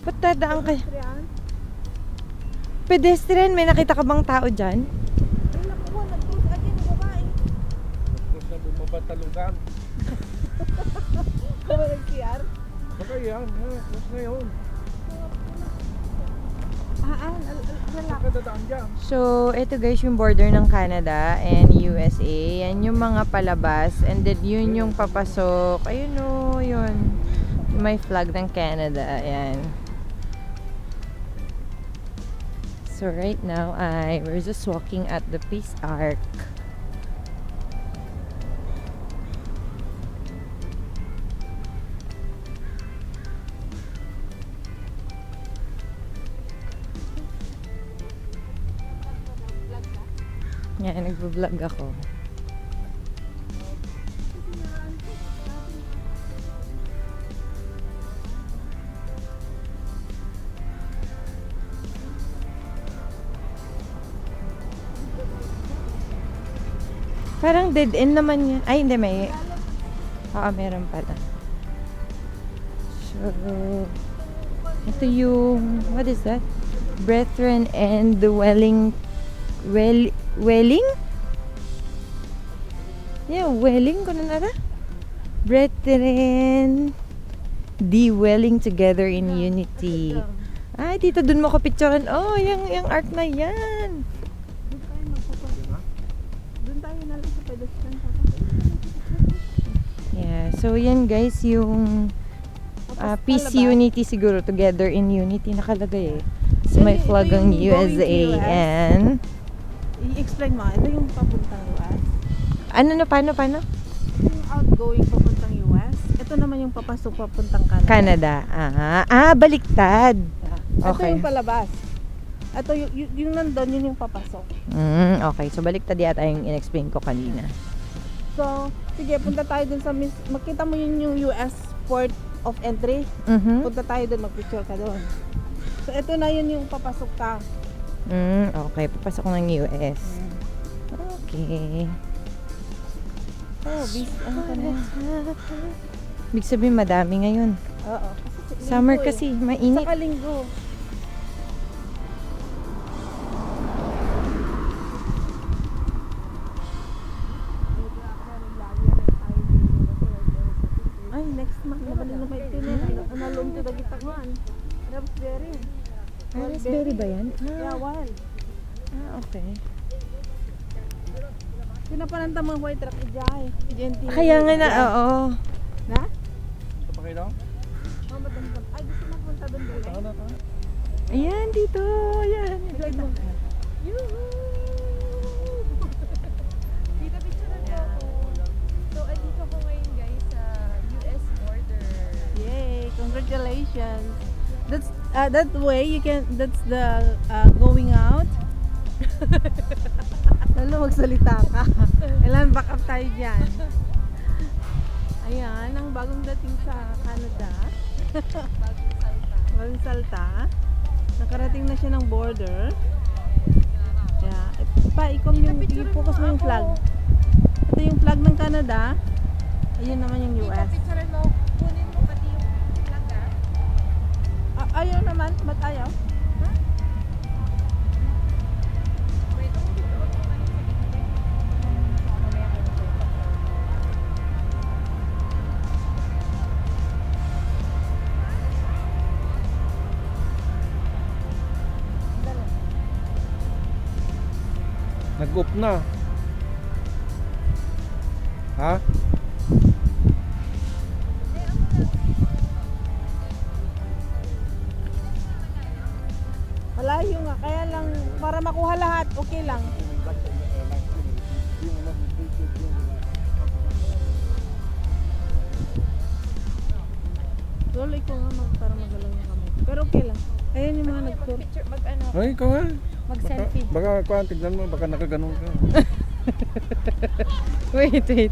Ba't dadaan kayo? Pedestrian, may nakita ka bang tao dyan? Ay, nakuha. Nag-cruise again. Ang babae. Tapos na bumabatalugan. Kama nag-CR? Baka yan, ha? Close na yun. Relax. Saan ka dadaan dyan? So, ito guys yung border ng Canada and USA. Yan yung mga palabas. And then, yun yung papasok. Ayun o, yun. May flag ng Canada. Ayan. So, right now, we're just walking at the Peace Arc. Yan, nagbo-vlog ako. Parang dead end naman yan. Ay, hindi, may... Oo, meron pala. So, ito yung... What is that? Brethren and the Welling... Welling? Yeah, Welling ko na nara. Brethren Welling together in unity. Ay, dito dun mo ko picturean. Oh, yung art na yan. Doon tayo magpupunta. Doon tayo na lang sa pedestrian. Yeah, so yan guys, yung peace, unity siguro, together in unity nakalagay eh. So may Ito flag yung ng going to USA US. and I-explain mo. Ito yung papuntang US. ano na, paano? Ito yung outgoing papuntang US. Ito naman yung papasok papuntang Canada. Canada. Baliktad. Ito Okay. yung palabas. Ito yung nandun, yun yung papasok. Okay, so baliktad yata yung in-explain ko kanina. So, sige, punta tayo dun sa makita mo yun yung US port of entry. Mhm. Punta tayo dun, mag-picture ka dun. So, ito na yun yung papasok ka. Okay, papasok ng US. Okay. Oh, ano ka na? Big sabihin madami ngayon. Oo. Summer Linggo kasi, mainit. Saka linggo. Ay, next month. Nabalin na may tinit. Analong to dagitangan. Raspberry. Raspberry ba yan? Yeah, wild. Okay. Pinapananta mga white rock ijay. Gentil. Kaya nga na, oo. Na? Ito pa kayo daw? Oh, madamdam. Ay, gusto mo punta doon doon. Saan na tayo? Ayan, dito. Ayan. Slide mo. Dito picture na ako. So, andito ko ngayon guys sa US border. Yay! Congratulations. That's that way you can. That's the going out. Lalo magsalita ka. Kailan back up tayo dyan. Ayan, ang bagong dating sa Canada. Bagong salta. Nakarating na siya ng border. Yeah. Ikom yung i-focus mo yung flag. Ito yung flag ng Canada. Ayun naman yung Dito US. picture mo. Kunin mo pati yung flag Ayaw naman. Ba't ayaw? Wait, dito ako naman sa gitna. Mamaya ko na. Nag-up na. Ha? Malayo nga. Kaya lang, para makuha lahat, okay lang. Tuloy ko nga para magalaw yung kamay. Pero okay lang. Ayan yung mga nag-tour. Picture, mag-ano, Ay, ikaw nga. mag-selfie. Baka kuhan, tignan mo, baka nakaganon ka. Wait.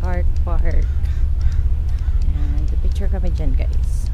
Park. Ayan, picture kami dyan guys.